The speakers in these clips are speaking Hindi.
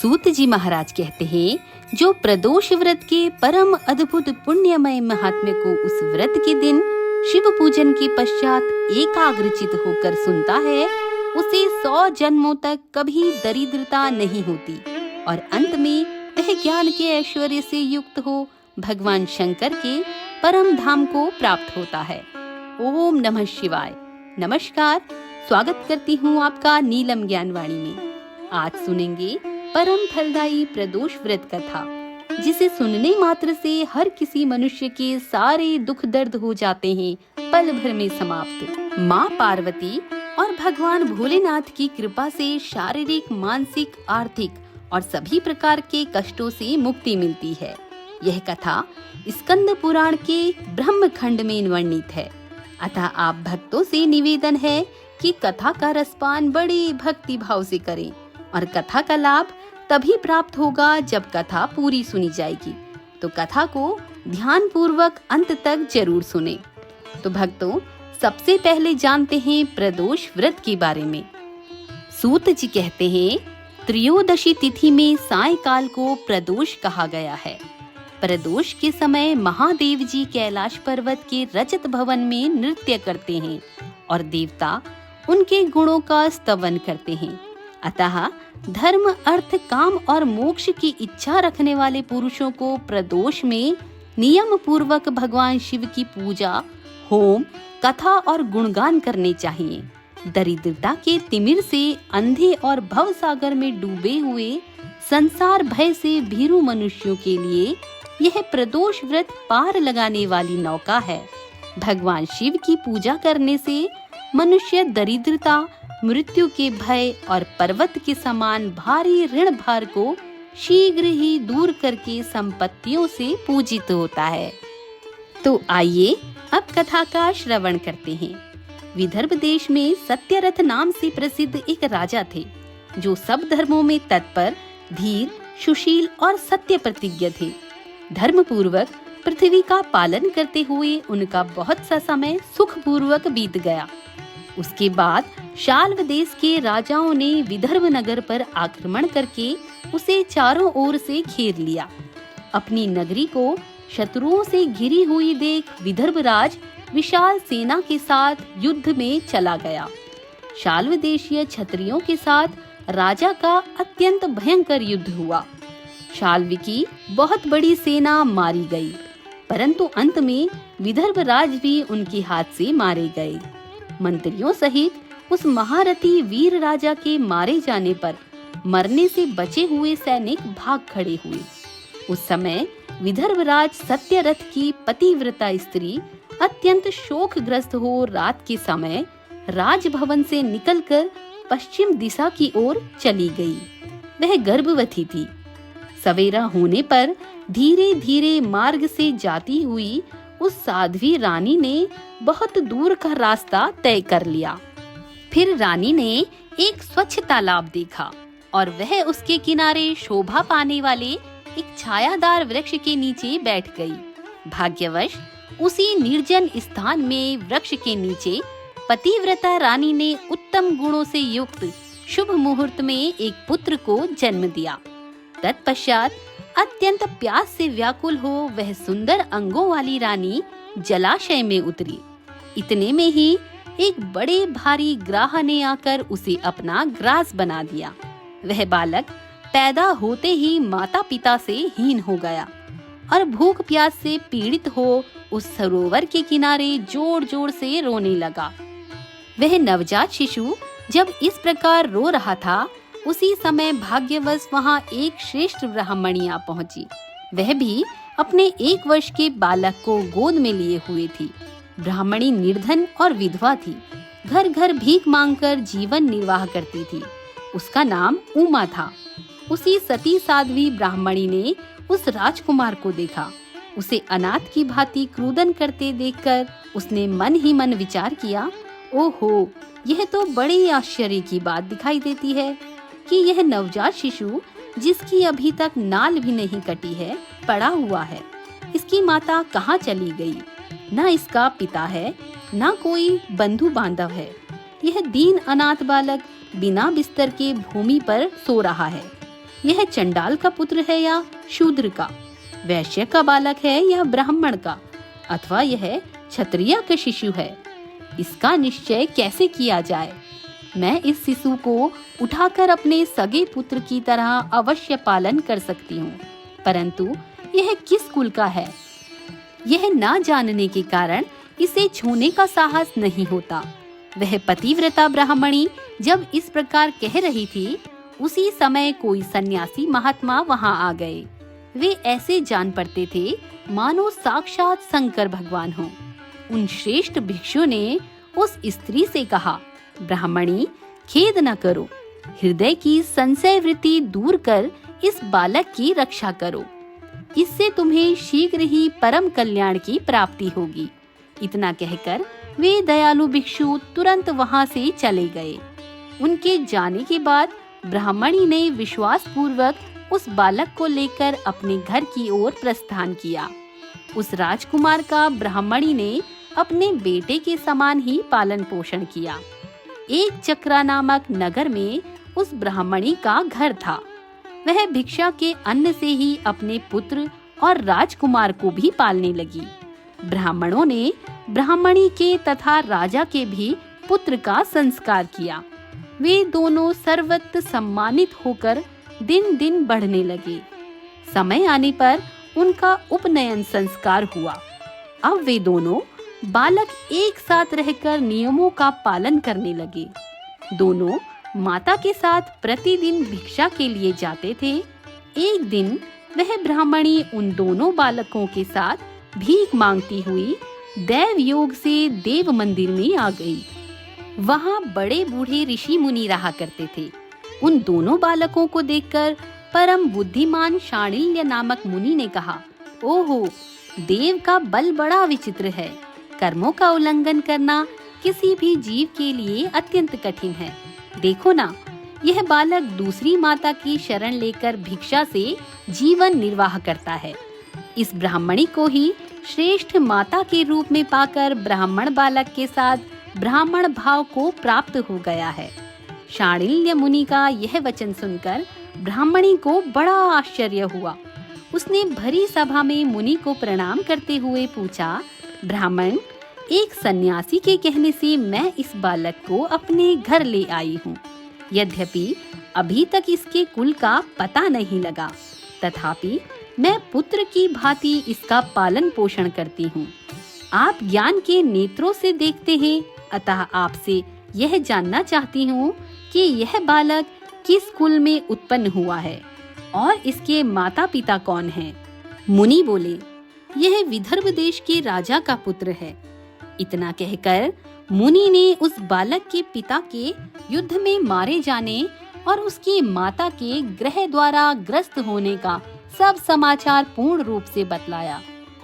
सूत जी महाराज कहते हैं, जो प्रदोष व्रत के परम अद्भुत पुण्यमय महात्म्य को उस व्रत के दिन शिव पूजन के पश्चात एकाग्रचित होकर सुनता है, उसे 100 जन्मों तक कभी दरिद्रता नहीं होती और अंत में वह ज्ञान के ऐश्वर्य से युक्त हो भगवान शंकर के परम धाम को प्राप्त होता है। ओम नमः शिवाय। नमस्कार, स्वागत करती हूँ आपका नीलम ज्ञानवाणी में। आज सुनेंगे परम फलदायी प्रदोष व्रत कथा, जिसे सुनने मात्र से हर किसी मनुष्य के सारे दुख दर्द हो जाते हैं पल भर में समाप्त। माँ पार्वती और भगवान भोलेनाथ की कृपा से शारीरिक, मानसिक, आर्थिक और सभी प्रकार के कष्टों से मुक्ति मिलती है। यह कथा स्कंद पुराण के ब्रह्म खंड में वर्णित है। अतः आप भक्तों से निवेदन है कि कथा का रसपान बड़े भक्ति भाव से करें और कथा का लाभ तभी प्राप्त होगा जब कथा पूरी सुनी जाएगी। तो कथा को ध्यान पूर्वक अंत तक जरूर सुने। तो भक्तों, सबसे पहले जानते हैं प्रदोष व्रत के बारे में। सूत जी कहते हैं, त्रयोदशी तिथि में सायंकाल को प्रदोष कहा गया है। प्रदोष के समय महादेव जी कैलाश पर्वत के रजत भवन में नृत्य करते हैं और देवता उनके गुणों का स्तवन करते हैं। अतः धर्म, अर्थ, काम और मोक्ष की इच्छा रखने वाले पुरुषों को प्रदोष में नियम पूर्वक भगवान शिव की पूजा, होम, कथा और गुणगान करने चाहिए। दरिद्रता के तिमिर से अंधे और भव सागर में डूबे हुए संसार भय से भीरू मनुष्यों के लिए यह प्रदोष व्रत पार लगाने वाली नौका है। भगवान शिव की पूजा करने से मनुष्य दरिद्रता, मृत्यु के भय और पर्वत के समान भारी ऋण भार को शीघ्र ही दूर करके संपत्तियों से पूजित होता है। तो आइए अब कथा का श्रवण करते हैं। विदर्भ देश में सत्यरथ नाम से प्रसिद्ध एक राजा थे, जो सब धर्मों में तत्पर, धीर, सुशील और सत्य प्रतिज्ञ थे। धर्म पूर्वक पृथ्वी का पालन करते हुए उनका बहुत सा समय सुख पूर्वक बीत गया। उसके बाद शाल्व देश के राजाओं ने विदर्भ नगर पर आक्रमण करके उसे चारों ओर से घेर लिया। अपनी नगरी को शत्रुओं से घिरी हुई देख विदर्भ राज विशाल सेना के साथ युद्ध में चला गया। शाल्व देशीय क्षत्रियों के साथ राजा का अत्यंत भयंकर युद्ध हुआ। शाल्व की बहुत बड़ी सेना मारी गई, परंतु अंत में विदर्भ राज भी उनके हाथ से मारे गए। मंत्रियों सहित उस महारथी वीर राजा के मारे जाने पर मरने से बचे हुए सैनिक भाग खड़े हुए। उस समय विदर्भ राज सत्यरथ की पतिव्रता स्त्री अत्यंत शोकग्रस्त हो रात के समय राजभवन से निकलकर पश्चिम दिशा की ओर चली गई। वह गर्भवती थी। सवेरा होने पर धीरे धीरे मार्ग से जाती हुई उस साध्वी रानी ने बहुत दूर का रास्ता तय कर लिया। फिर रानी ने एक स्वच्छ तालाब देखा और वह उसके किनारे शोभा पाने वाले एक छायादार वृक्ष के नीचे बैठ गई। भाग्यवश उसी निर्जन स्थान में वृक्ष के नीचे पतिव्रता रानी ने उत्तम गुणों से युक्त शुभ मुहूर्त में एक पुत्र को जन्म दिया। तत्पश्चात अत्यंत प्यास से व्याकुल हो वह सुंदर अंगों वाली रानी जलाशय में उतरी। इतने में ही एक बड़े भारी ग्राह ने आकर उसे अपना ग्रास बना दिया। वह बालक पैदा होते ही माता पिता से हीन हो गया और भूख प्यास से पीड़ित हो उस सरोवर के किनारे जोर जोर से रोने लगा। वह नवजात शिशु जब इस प्रकार रो रहा था, उसी समय भाग्यवश वहाँ एक श्रेष्ठ ब्राह्मणी आ पहुंची। वह भी अपने 1 वर्ष के बालक को गोद में लिए हुए थी। ब्राह्मणी निर्धन और विधवा थी। घर घर भीख मांगकर जीवन निर्वाह करती थी। उसका नाम उमा था। उसी सती साध्वी ब्राह्मणी ने उस राजकुमार को देखा। उसे अनाथ की भांति क्रूदन करते देखकर उसने मन ही मन विचार किया, ओहो, यह तो बड़े आश्चर्य की बात दिखाई देती है कि यह नवजात शिशु, जिसकी अभी तक नाल भी नहीं कटी है, पड़ा हुआ है। इसकी माता कहाँ चली गई? न इसका पिता है, न कोई बंधु बांधव है। यह दीन अनाथ बालक बिना बिस्तर के भूमि पर सो रहा है। यह चंडाल का पुत्र है या शूद्र का, वैश्य का बालक है या ब्राह्मण का, अथवा यह क्षत्रिय का शिशु है, इसका निश्चय कैसे किया जाए। मैं इस शिशु को उठाकर अपने सगे पुत्र की तरह अवश्य पालन कर सकती हूँ, परंतु यह किस कुल का है, यह ना जानने के कारण इसे छूने का साहस नहीं होता। वह पतिव्रता ब्राह्मणी जब इस प्रकार कह रही थी, उसी समय कोई सन्यासी महात्मा वहां आ गए। वे ऐसे जान पड़ते थे मानो साक्षात शंकर भगवान हो। उन श्रेष्ठ भिक्षु ने उस स्त्री से कहा, ब्राह्मणी खेद न करो, हृदय की संशय वृत्ति दूर कर इस बालक की रक्षा करो, इससे तुम्हें शीघ्र ही परम कल्याण की प्राप्ति होगी। इतना कहकर वे दयालु भिक्षु तुरंत वहां से चले गए। उनके जाने के बाद ब्राह्मणी ने विश्वास पूर्वक उस बालक को लेकर अपने घर की ओर प्रस्थान किया। उस राजकुमार का ब्राह्मणी ने अपने बेटे के समान ही पालन पोषण किया। एक चक्रा नामक नगर में उस ब्राह्मणी का घर था। वह भिक्षा के अन्न से ही अपने पुत्र और राजकुमार को भी पालने लगी। ब्राह्मणों ने ब्राह्मणी के तथा राजा के भी पुत्र का संस्कार किया। वे दोनों सर्वत्र सम्मानित होकर दिन दिन बढ़ने लगे। समय आने पर उनका उपनयन संस्कार हुआ। अब वे दोनों बालक एक साथ रहकर नियमों का पालन करने लगे। दोनों माता के साथ प्रतिदिन भिक्षा के लिए जाते थे। एक दिन वह ब्राह्मणी उन दोनों बालकों के साथ भीख मांगती हुई दैव योग से देव मंदिर में आ गई। वहाँ बड़े बूढ़े ऋषि मुनि रहा करते थे। उन दोनों बालकों को देखकर परम बुद्धिमान शांडिल्य नामक मुनि ने कहा, ओहो, देव का बल बड़ा विचित्र है। कर्मों का उल्लंघन करना किसी भी जीव के लिए अत्यंत कठिन है। देखो ना, यह बालक दूसरी माता की शरण लेकर भिक्षा से जीवन निर्वाह करता है। इस ब्राह्मणी को ही श्रेष्ठ माता के रूप में पाकर ब्राह्मण बालक के साथ ब्राह्मण भाव को प्राप्त हो गया है। शांडिल्य मुनि का यह वचन सुनकर ब्राह्मणी को बड़ा आश्चर्य हुआ। उसने भरी सभा में मुनि को प्रणाम करते हुए पूछा, ब्राह्मण, एक सन्यासी के कहने से मैं इस बालक को अपने घर ले आई हूँ। यद्यपि अभी तक इसके कुल का पता नहीं लगा, तथापि मैं पुत्र की भांति इसका पालन पोषण करती हूँ। आप ज्ञान के नेत्रों से देखते हैं, अतः आपसे यह जानना चाहती हूँ कि यह बालक किस कुल में उत्पन्न हुआ है और इसके माता पिता कौन हैं? मुनि बोले, यह विदर्भ देश के राजा का पुत्र है। इतना कहकर मुनि ने उस बालक के पिता के युद्ध में मारे जाने और उसकी माता के ग्रह द्वारा ग्रस्त होने का सब समाचार पूर्ण रूप से बतलाया।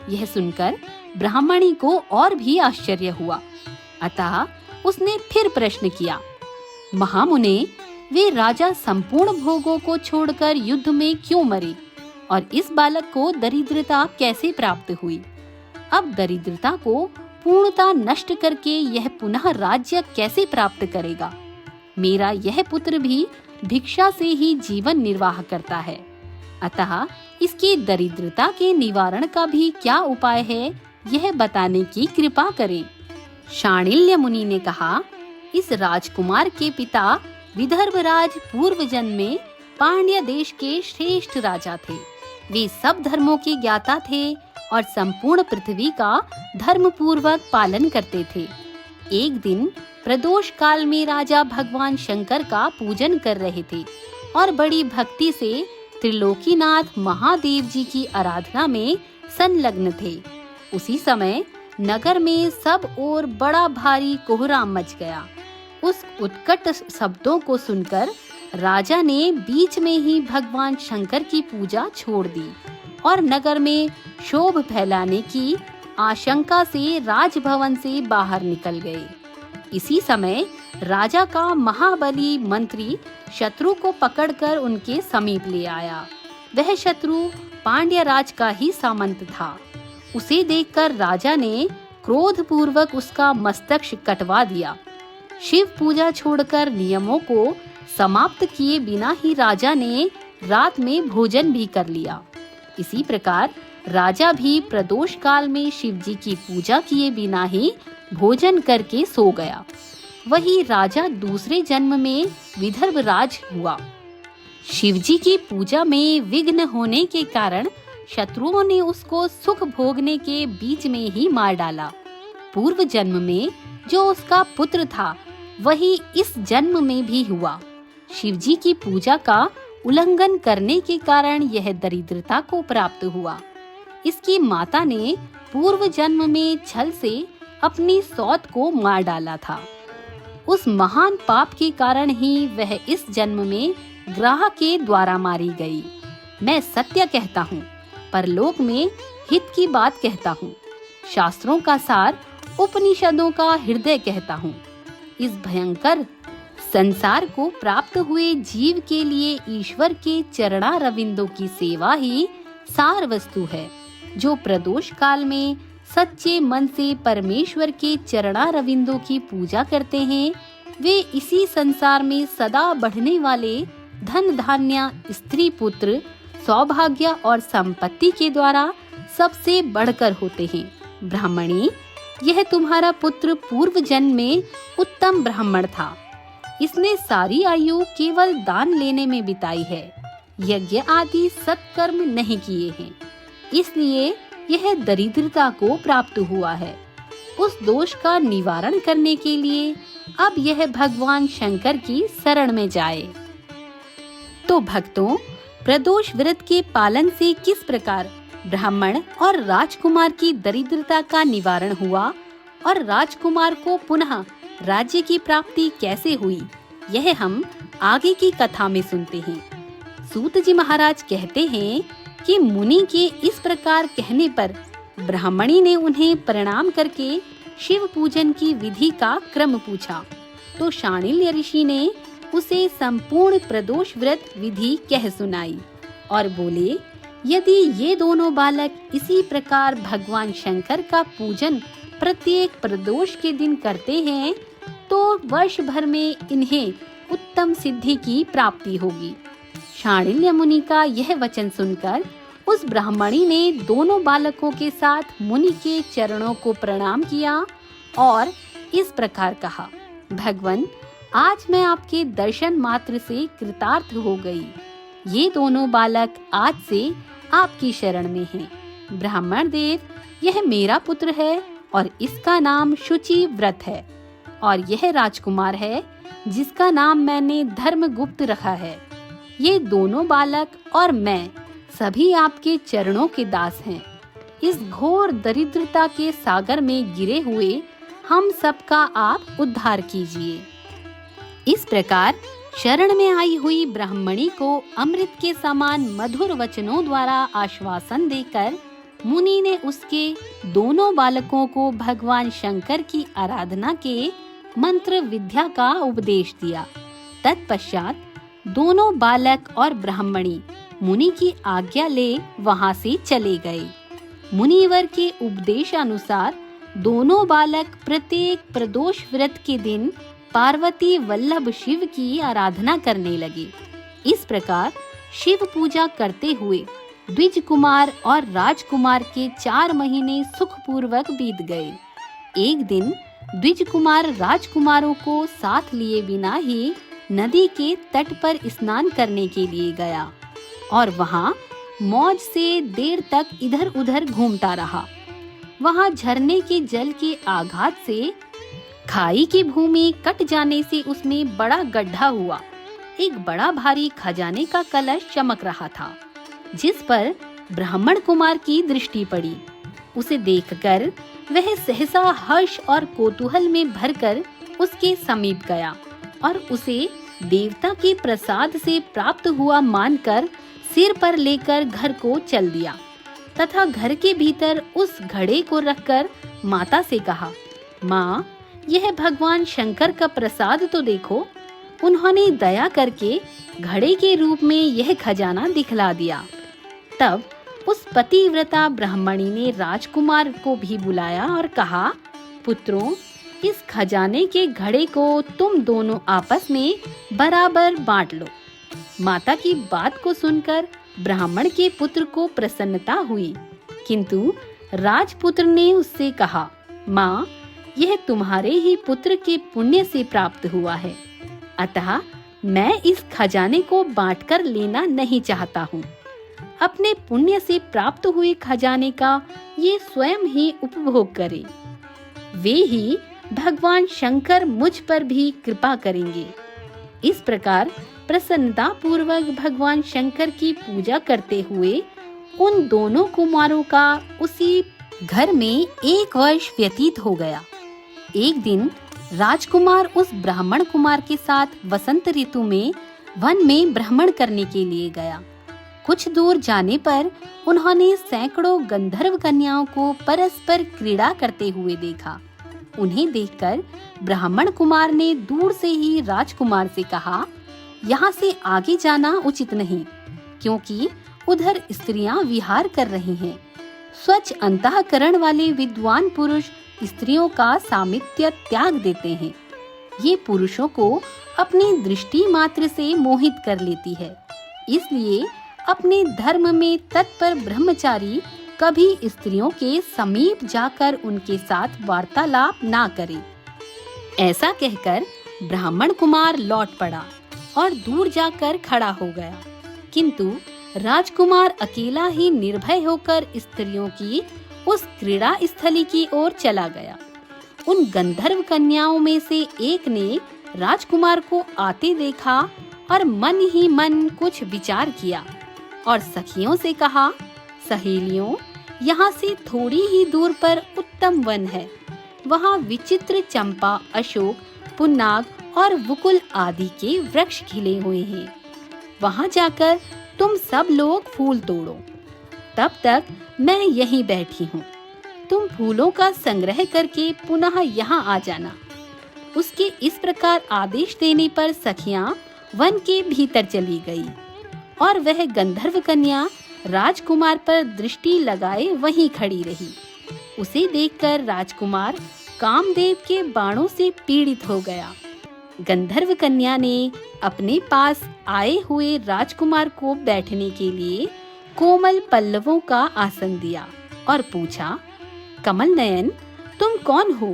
यह सुनकर ब्राह्मणी को और भी आश्चर्य हुआ। अतः उसने फिर प्रश्न किया, महामुने, वे राजा संपूर्ण भोगों को छोड़कर युद्ध में क्यों मरे और इस बालक को दरिद्रता कैसे प्राप्त हुई? अब दरिद्रता को पूर्णता नष्ट करके यह पुनः राज्य कैसे प्राप्त करेगा? मेरा यह पुत्र भी भिक्षा से ही जीवन निर्वाह करता है, अतः इसकी दरिद्रता के निवारण का भी क्या उपाय है, यह बताने की कृपा करें। शांडिल्य मुनि ने कहा, इस राजकुमार के पिता विदर्भराज पूर्व जन्म में पांड्य देश के श्रेष्ठ राजा थे। वे सब धर्मों के ज्ञाता थे और संपूर्ण पृथ्वी का धर्म पूर्वक पालन करते थे। एक दिन प्रदोष काल में राजा भगवान शंकर का पूजन कर रहे थे और बड़ी भक्ति से त्रिलोकीनाथ महादेव जी की आराधना में संलग्न थे। उसी समय नगर में सब ओर बड़ा भारी कोहराम मच गया। उस उत्कट शब्दों को सुनकर राजा ने बीच में ही भगवान शंकर की पूजा छोड़ दी और नगर में शोभ फैलाने की आशंका से राजभवन से बाहर निकल गए। इसी समय राजा का महाबली मंत्री शत्रु को पकड़कर उनके समीप ले आया। वह शत्रु पांड्य राज का ही सामंत था। उसे देखकर राजा ने क्रोध पूर्वक उसका मस्तक कटवा दिया। शिव पूजा छोड़कर नियमों को समाप्त किए बिना ही राजा ने रात में भोजन भी कर लिया। इसी प्रकार राजा भी प्रदोष काल में शिव जी की पूजा किए बिना ही भोजन करके सो गया। वही राजा दूसरे जन्म में विदर्भ राज हुआ। शिव जी की पूजा में विघ्न होने के कारण शत्रुओं ने उसको सुख भोगने के बीच में ही मार डाला। पूर्व जन्म में जो उसका पुत्र था वही इस जन्म में भी हुआ। शिव जी की पूजा का उल्लंघन करने के कारण यह दरिद्रता को प्राप्त हुआ। इसकी माता ने पूर्व जन्म में छल से अपनी सौत को मार डाला था। उस महान पाप के कारण ही वह इस जन्म में ग्रह के द्वारा मारी गई। मैं सत्य कहता हूँ, परलोक में हित की बात कहता हूँ। शास्त्रों का सार, उपनिषदों का हृदय कहता हूँ। इस भयंकर संसार को प्राप्त हुए जीव के लिए ईश्वर के चरणारविंदों की सेवा ही सार वस्तु है। जो प्रदोष काल में सच्चे मन से परमेश्वर के चरणारविंदों की पूजा करते हैं, वे इसी संसार में सदा बढ़ने वाले धन धान्य, स्त्री पुत्र, सौभाग्य और संपत्ति के द्वारा सबसे बढ़कर होते हैं। ब्राह्मणी, यह तुम्हारा पुत्र पूर्व जन्म में उत्तम ब्राह्मण था। इसने सारी आयु केवल दान लेने में बिताई है, यज्ञ आदि सत्कर्म नहीं किए हैं, इसलिए यह दरिद्रता को प्राप्त हुआ है। उस दोष का निवारण करने के लिए अब यह भगवान शंकर की शरण में जाए। तो भक्तों, प्रदोष व्रत के पालन से किस प्रकार ब्राह्मण और राजकुमार की दरिद्रता का निवारण हुआ और राजकुमार को पुनः राज्य की प्राप्ति कैसे हुई, यह हम आगे की कथा में सुनते हैं। सूत जी महाराज कहते हैं कि मुनि के इस प्रकार कहने पर ब्राह्मणी ने उन्हें प्रणाम करके शिव पूजन की विधि का क्रम पूछा। तो शांडिल्य ऋषि ने उसे संपूर्ण प्रदोष व्रत विधि कह सुनाई और बोले, यदि ये दोनों बालक इसी प्रकार भगवान शंकर का पूजन प्रत्येक प्रदोष के दिन करते हैं तो वर्ष भर में इन्हें उत्तम सिद्धि की प्राप्ति होगी। शांडिल्य मुनि का यह वचन सुनकर उस ब्राह्मणी ने दोनों बालकों के साथ मुनि के चरणों को प्रणाम किया और इस प्रकार कहा, भगवन, आज मैं आपके दर्शन मात्र से कृतार्थ हो गई। ये दोनों बालक आज से आपकी शरण में हैं। ब्राह्मण देव, यह मेरा पुत्र है और इसका नाम शुचि व्रत है, और यह राजकुमार है जिसका नाम मैंने धर्मगुप्त रखा है। ये दोनों बालक और मैं सभी आपके चरणों के दास हैं। इस घोर दरिद्रता के सागर में गिरे हुए हम सबका आप उद्धार कीजिए। इस प्रकार शरण में आई हुई ब्राह्मणी को अमृत के समान मधुर वचनों द्वारा आश्वासन देकर मुनि ने उसके दोनों बालकों को भगवान शंकर की आराधना के मंत्र विद्या का उपदेश दिया। तत्पश्चात दोनों बालक और ब्राह्मणी मुनि की आज्ञा ले वहां से चले गए। मुनिवर के उपदेशानुसार दोनों बालक प्रत्येक प्रदोष व्रत के दिन पार्वती वल्लभ शिव की आराधना करने लगे। इस प्रकार शिव पूजा करते हुए द्विज कुमार और राजकुमार के 4 महीने सुखपूर्वक बीत गए। एक दिन द्विज कुमार राजकुमारों को साथ लिए बिना ही नदी के तट पर स्नान करने के लिए गया और वहां मौज से देर तक इधर उधर घूमता रहा। वहां झरने के जल के आघात से खाई की भूमि कट जाने से उसमें बड़ा गड्ढा हुआ। एक बड़ा भारी खजाने का कलश चमक रहा था, जिस पर ब्राह्मण कुमार की दृष्टि पड़ी। उसे देखकर वह सहसा हर्ष और कौतूहल में भरकर उसके समीप गया और उसे देवता के प्रसाद से प्राप्त हुआ मानकर सिर पर लेकर घर को चल दिया तथा घर के भीतर उस घड़े को रखकर माता से कहा, माँ, यह भगवान शंकर का प्रसाद तो देखो। उन्होंने दया करके घड़े के रूप में यह खजाना दिखला दिया। तब उस पतिव्रता ब्राह्मणी ने राजकुमार को भी बुलाया और कहा, पुत्रों, इस खजाने के घड़े को तुम दोनों आपस में बराबर बांट लो। माता की बात को सुनकर ब्राह्मण के पुत्र को प्रसन्नता हुई, किंतु राजपुत्र ने उससे कहा, माँ, यह तुम्हारे ही पुत्र के पुण्य से प्राप्त हुआ है, अतः मैं इस खजाने को बांटकर लेना नहीं चाहता हूँ। अपने पुण्य से प्राप्त हुए खजाने का ये स्वयं ही उपभोग करे। वे ही भगवान शंकर मुझ पर भी कृपा करेंगे। इस प्रकार प्रसन्नता पूर्वक भगवान शंकर की पूजा करते हुए उन दोनों कुमारों का उसी घर में 1 वर्ष व्यतीत हो गया। एक दिन राजकुमार उस ब्राह्मण कुमार के साथ वसंत ऋतु में वन में भ्रमण करने के लिए गया। कुछ दूर जाने पर उन्होंने सैकड़ों गंधर्व कन्याओं को परस्पर क्रीड़ा करते हुए देखा। उन्हें देखकर ब्राह्मण कुमार ने दूर से ही राजकुमार से कहा, यहाँ से आगे जाना उचित नहीं, क्योंकि उधर स्त्रियां विहार कर रही हैं। स्वच्छ अंतःकरण वाले विद्वान पुरुष स्त्रियों का सामित्य त्याग देते हैं। ये पुरुषों को अपनी दृष्टि मात्र से मोहित कर लेती है। इसलिए अपने धर्म में तत्पर ब्रह्मचारी कभी स्त्रियों के समीप जाकर उनके साथ वार्तालाप ना करे। ऐसा कहकर ब्राह्मण कुमार लौट पड़ा और दूर जाकर खड़ा हो गया, किंतु राजकुमार अकेला ही निर्भय होकर स्त्रियों की उस क्रीड़ा स्थली की ओर चला गया। उन गंधर्व कन्याओं में से एक ने राजकुमार को आते देखा और मन ही मन कुछ विचार किया और सखियों से कहा, सहेलियों, यहाँ से थोड़ी ही दूर पर उत्तम वन है। वहाँ विचित्र चंपा, अशोक, पुन्नाग और वकुल आदि के वृक्ष खिले हुए हैं। वहाँ जाकर तुम सब लोग फूल तोड़ो। तब तक मैं यहीं बैठी हूँ। तुम फूलों का संग्रह करके पुनः यहाँ आ जाना। उसके इस प्रकार आदेश देने पर सखियाँ वन के भीतर चली गई और वह गंधर्व कन्या राजकुमार पर दृष्टि लगाए वहीं खड़ी रही। उसे देखकर राजकुमार कामदेव के बाणों से पीड़ित हो गया। गंधर्व कन्या ने अपने पास आए हुए राजकुमार को बैठने के लिए कोमल पल्लवों का आसन दिया और पूछा, कमल नयन, तुम कौन हो?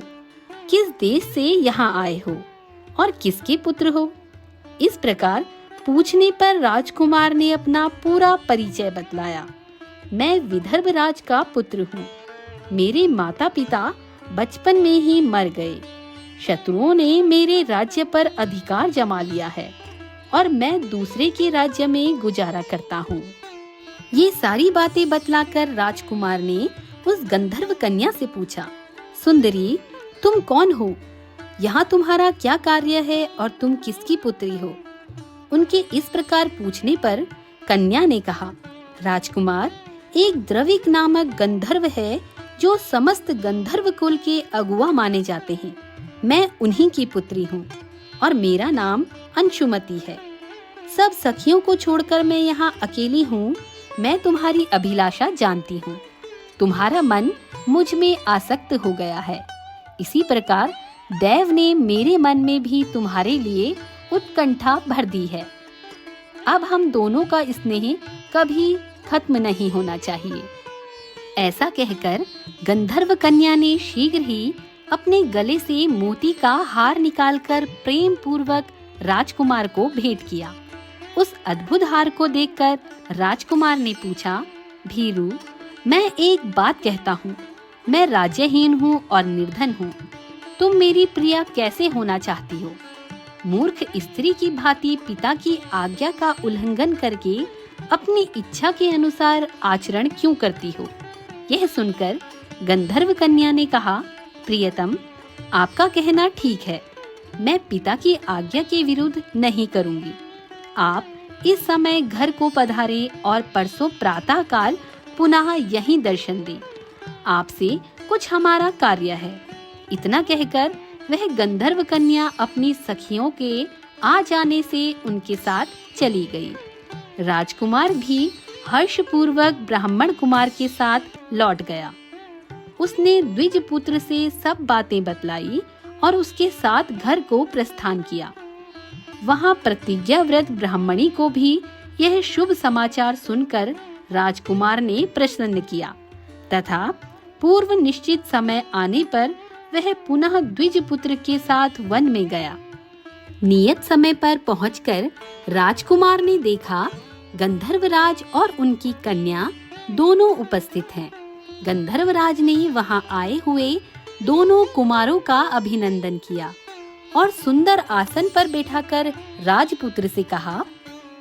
किस देश से यहाँ आए हो और किसके पुत्र हो? इस प्रकार पूछने पर राजकुमार ने अपना पूरा परिचय बतलाया। मैं विदर्भ राज का पुत्र हूँ। मेरे माता पिता बचपन में ही मर गए। शत्रुओं ने मेरे राज्य पर अधिकार जमा लिया है और मैं दूसरे के राज्य में गुजारा करता हूँ। ये सारी बातें बतलाकर राजकुमार ने उस गंधर्व कन्या से पूछा, सुंदरी, तुम कौन हो? यहाँ तुम्हारा क्या कार्य है और तुम किसकी पुत्री हो? उनके इस प्रकार पूछने पर कन्या ने कहा, राजकुमार, एक द्रविक नामक गंधर्व है जो समस्त गंधर्व कुल के अगुआ माने जाते हैं। मैं उन्हीं की पुत्री हूँ और मेरा नाम अंशुमति है। सब सखियों को छोड़कर मैं यहाँ अकेली हूँ। मैं तुम्हारी अभिलाषा जानती हूँ। तुम्हारा मन मुझ में आसक्त हो गया है। इसी प्रकार देव ने मेरे मन में भी तुम्हारे लिए उत्कंठा भर दी है। अब हम दोनों का स्नेह कभी खत्म नहीं होना चाहिए। ऐसा कहकर गंधर्व कन्या ने शीघ्र ही अपने गले से मोती का हार निकालकर प्रेम पूर्वक राजकुमार को भेंट किया। उस अद्भुत हार को देखकर राजकुमार ने पूछा, भीरू, मैं एक बात कहता हूँ। मैं राज्यहीन हूँ और निर्धन हूँ। तुम मेरी प्रिया कैसे होना चाहती हो? मूर्ख स्त्री की भांति पिता की आज्ञा का उल्लंघन करके अपनी इच्छा के अनुसार आचरण क्यों करती हो? यह सुनकर गंधर्व कन्या ने कहा, प्रियतम, आपका कहना ठीक है। मैं पिता की आज्ञा के विरुद्ध नहीं करूंगी। आप इस समय घर को पधारे और परसों प्रातः काल पुनः यहीं दर्शन दें। आपसे कुछ हमारा कार्य है। इतना कहकर वह गंधर्व कन्या अपनी सखियों के आ जाने से उनके साथ चली गई। राजकुमार भी हर्षपूर्वक ब्राह्मण कुमार के साथ लौट गया। उसने द्विज पुत्र से सब बातें बतलाई और उसके साथ घर को प्रस्थान किया। वहां प्रतिज्ञा व्रत ब्राह्मणी को भी यह शुभ समाचार सुनकर राजकुमार ने प्रसन्न किया तथा पूर्व निश्चित समय आने पर वह पुनः द्विज पुत्र के साथ वन में गया। नियत समय पर पहुंचकर राजकुमार ने देखा गंधर्वराज और उनकी कन्या दोनों उपस्थित हैं। गंधर्वराज ने वहां आए हुए दोनों कुमारों का अभिनंदन किया और सुंदर आसन पर बैठाकर राजपुत्र से कहा,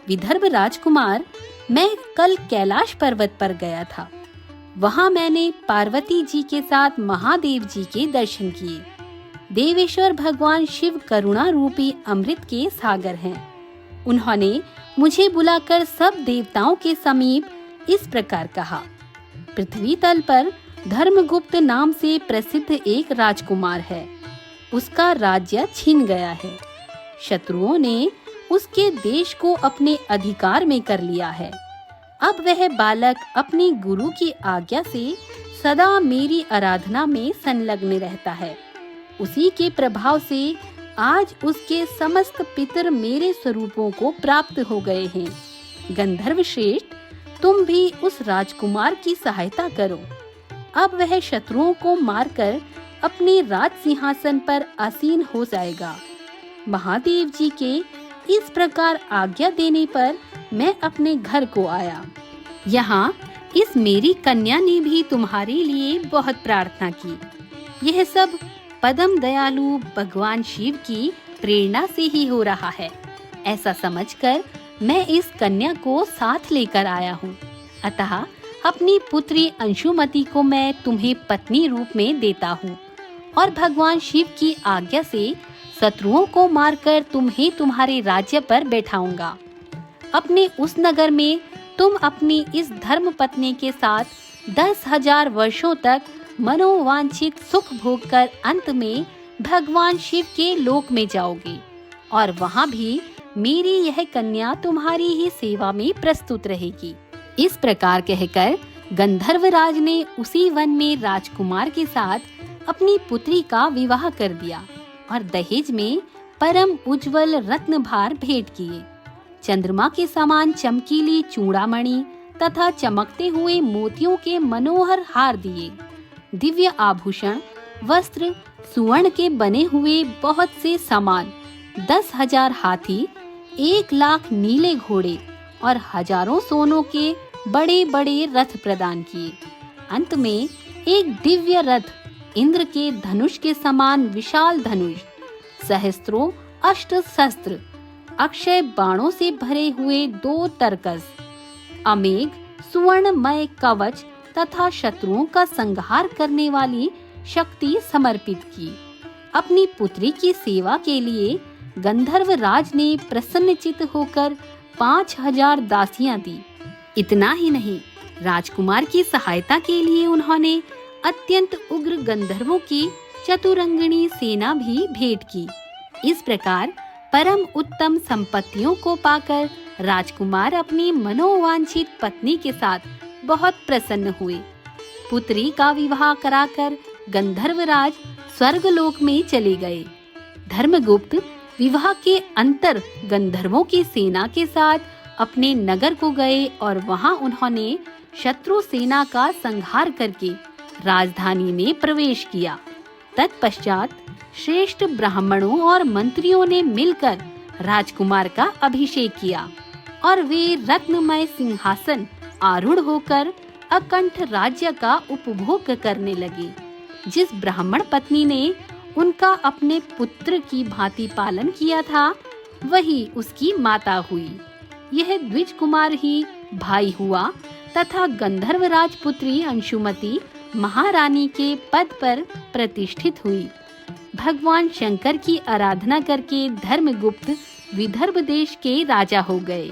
विदर्भ राजकुमार, मैं कल कैलाश पर्वत पर गया था। वहां मैंने पार्वती जी के साथ महादेव जी के दर्शन किए। देवेश्वर भगवान शिव करुणा रूपी अमृत के सागर हैं। उन्होंने मुझे बुलाकर सब देवताओं के समीप इस प्रकार कहा, पृथ्वी तल पर धर्मगुप्त नाम से प्रसिद्ध एक राजकुमार है। उसका राज्य छीन गया है। शत्रुओं ने उसके देश को अपने अधिकार में कर लिया है। अब वह बालक अपने गुरु की आज्ञा से सदा मेरी आराधना में संलग्न रहता है। उसी के प्रभाव से आज उसके समस्त पितर मेरे स्वरूपों को प्राप्त हो गए हैं। गंधर्व श्रेष्ठ, तुम भी उस राजकुमार की सहायता करो। अब वह शत्रुओं को मारकर अपने राज सिंहासन पर आसीन हो जाएगा। महादेव जी के इस प्रकार आज्ञा देने पर मैं अपने घर को आया। यहाँ इस मेरी कन्या ने भी तुम्हारे लिए बहुत प्रार्थना की। यह सब पदम दयालु भगवान शिव की प्रेरणा से ही हो रहा है। ऐसा समझकर मैं इस कन्या को साथ लेकर आया हूँ। अतः अपनी पुत्री अंशुमति को मैं तुम्हें पत्नी रूप में देता हूँ और भगवान शिव की आज्ञा से शत्रुओं को मारकर तुम्हें तुम्हारे राज्य पर बैठाऊंगा। अपने उस नगर में तुम अपनी इस धर्म पत्नी के साथ 10,000 वर्षों तक मनोवांछित सुख भोग कर अंत में भगवान शिव के लोक में जाओगे और वहां भी मेरी यह कन्या तुम्हारी ही सेवा में प्रस्तुत रहेगी। इस प्रकार कहकर गंधर्वराज ने उसी वन में राजकुमार के साथ अपनी पुत्री का विवाह कर दिया और दहेज में परम उज्जवल रत्नभार भेंट किए। चंद्रमा के समान चमकीली चूड़ामणि तथा चमकते हुए मोतियों के मनोहर हार दिए। दिव्य आभूषण, वस्त्र, सुवर्ण के बने हुए बहुत से सामान, 10,000 हाथी, 1,00,000 नीले घोड़े और हजारों सोनों के बड़े बड़े रथ प्रदान किए। अंत में एक दिव्य रथ, इंद्र के धनुष के समान विशाल धनुष, सहस्त्रों अष्ट शस्त्र, अक्षय बाणों से भरे हुए 2 तरकस, अमेघ सुवर्णमय कवच तथा शत्रुओं का संहार करने वाली शक्ति समर्पित की। अपनी पुत्री की सेवा के लिए गंधर्व राज ने प्रसन्नचित्त होकर 5,000 दासियां दी। इतना ही नहीं, राजकुमार की सहायता के लिए उन्होंने अत्यंत उग्र गंधर्वों की चतुरंगिणी सेना भी भेंट की। इस प्रकार परम उत्तम संपत्तियों को पाकर राजकुमार अपनी मनोवांछित पत्नी के साथ बहुत प्रसन्न हुए। पुत्री का विवाह कराकर गंधर्वराज स्वर्गलोक में चले गए। धर्मगुप्त विवाह के अंतर गंधर्वों की सेना के साथ अपने नगर को गए और वहां उन्होंने शत्रु सेना का संहार करके राजधानी में प्रवेश किया। तत्पश्चात श्रेष्ठ ब्राह्मणों और मंत्रियों ने मिलकर राजकुमार का अभिषेक किया और वे रत्नमय सिंहासन आरूढ़ होकर अकंठ राज्य का उपभोग करने लगे। जिस ब्राह्मण पत्नी ने उनका अपने पुत्र की भांति पालन किया था, वही उसकी माता हुई। यह द्विज कुमार ही भाई हुआ तथा गंधर्व राजपुत्री अंशुमति महारानी के पद पर प्रतिष्ठित हुई। भगवान शंकर की आराधना करके धर्मगुप्त विदर्भ देश के राजा हो गए।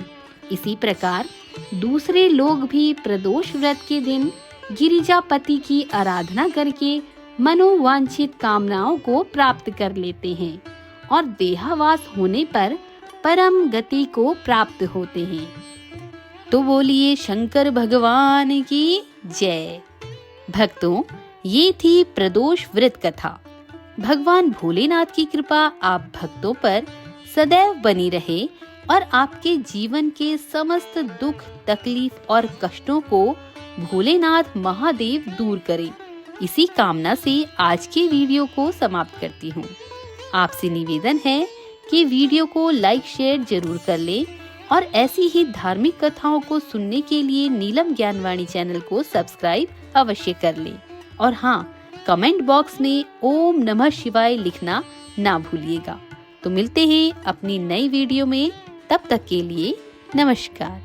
इसी प्रकार दूसरे लोग भी प्रदोष व्रत के दिन गिरिजापति की आराधना करके मनोवांछित कामनाओं को प्राप्त कर लेते हैं और देहावास होने पर परम गति को प्राप्त होते हैं। तो बोलिए शंकर भगवान की जय। भक्तों, ये थी प्रदोष व्रत कथा। भगवान भोलेनाथ की कृपा आप भक्तों पर सदैव बनी रहे और आपके जीवन के समस्त दुख, तकलीफ और कष्टों को भोलेनाथ महादेव दूर करे। इसी कामना से आज के वीडियो को समाप्त करती हूँ। आपसे निवेदन है कि वीडियो को लाइक शेयर जरूर कर लें और ऐसी ही धार्मिक कथाओं को सुनने के लिए नीलम ज्ञानवाणी चैनल को सब्सक्राइब अवश्य कर लें। और हाँ, कमेंट बॉक्स में ओम नमः शिवाय लिखना ना भूलिएगा। तो मिलते हैं अपनी नई वीडियो में, तब तक के लिए नमस्कार।